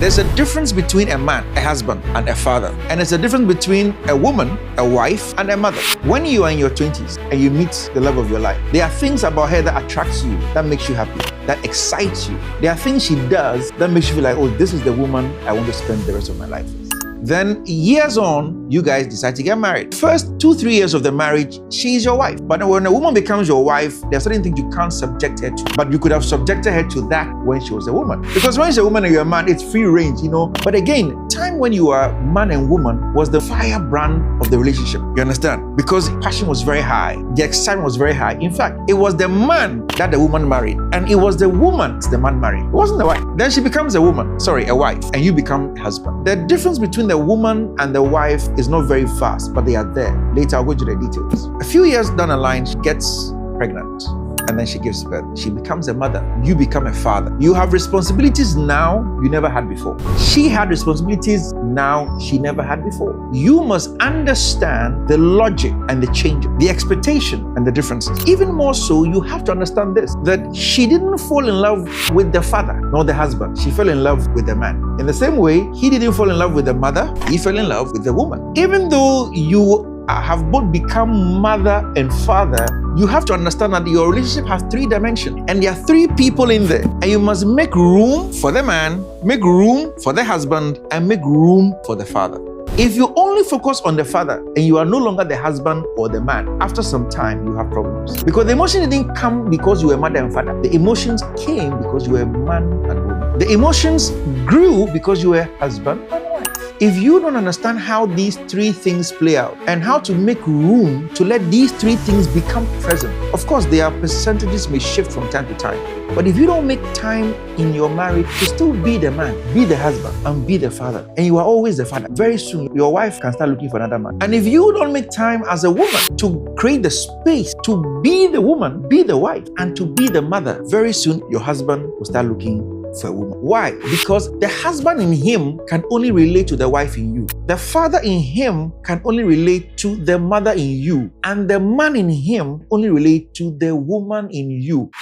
There's a difference between a man, a husband, and a father. And there's a difference between a woman, a wife, and a mother. When you are in your 20s and you meet the love of your life, there are things about her that attracts you, that makes you happy, that excites you. There are things she does that makes you feel like, oh, this is the woman I want to spend the rest of my life with. Then years on, you guys decide to get married. First 2-3 years of the marriage, she is your wife. But when a woman becomes your wife, there are certain things you can't subject her to. But you could have subjected her to that when she was a woman. Because when she's a woman and you're a man, it's free range, But again, time when you are man and woman was the firebrand of the relationship. You understand? Because passion was very high. The excitement was very high. In fact, it was the man that the woman married. And it was the woman the man married. It wasn't the wife. Then she becomes a wife. And you become a husband. The difference between the woman and the wife is not very fast, but they are there. Later, I'll go into the details. A few years down the line, she gets pregnant. And then she gives birth. She becomes a mother. You become a father. You have responsibilities now you never had before. She had responsibilities now she never had before. You must understand the logic and the change, the expectation and the differences. Even more so, you have to understand this, that she didn't fall in love with the father, nor the husband. She fell in love with the man. In the same way, he didn't fall in love with the mother. He fell in love with the woman. Even though you have both become mother and father, you have to understand that your relationship has 3 dimensions and there are 3 people in there, and you must make room for the man, make room for the husband, and make room for the father. If you only focus on the father and you are no longer the husband or the man, after some time you have problems. Because the emotion didn't come because you were mother and father. The emotions came because you were man and woman. The emotions grew because you were husband and wife. If you don't understand how these 3 things play out and how to make room to let these 3 things become present, of course, their percentages may shift from time to time. But if you don't make time in your marriage to still be the man, be the husband, and be the father, and you are always the father, very soon your wife can start looking for another man. And if you don't make time as a woman to create the space to be the woman, be the wife, and to be the mother, very soon your husband will start looking for a woman. Why? Because the husband in him can only relate to the wife in you. The father in him can only relate to the mother in you. And the man in him only relate to the woman in you.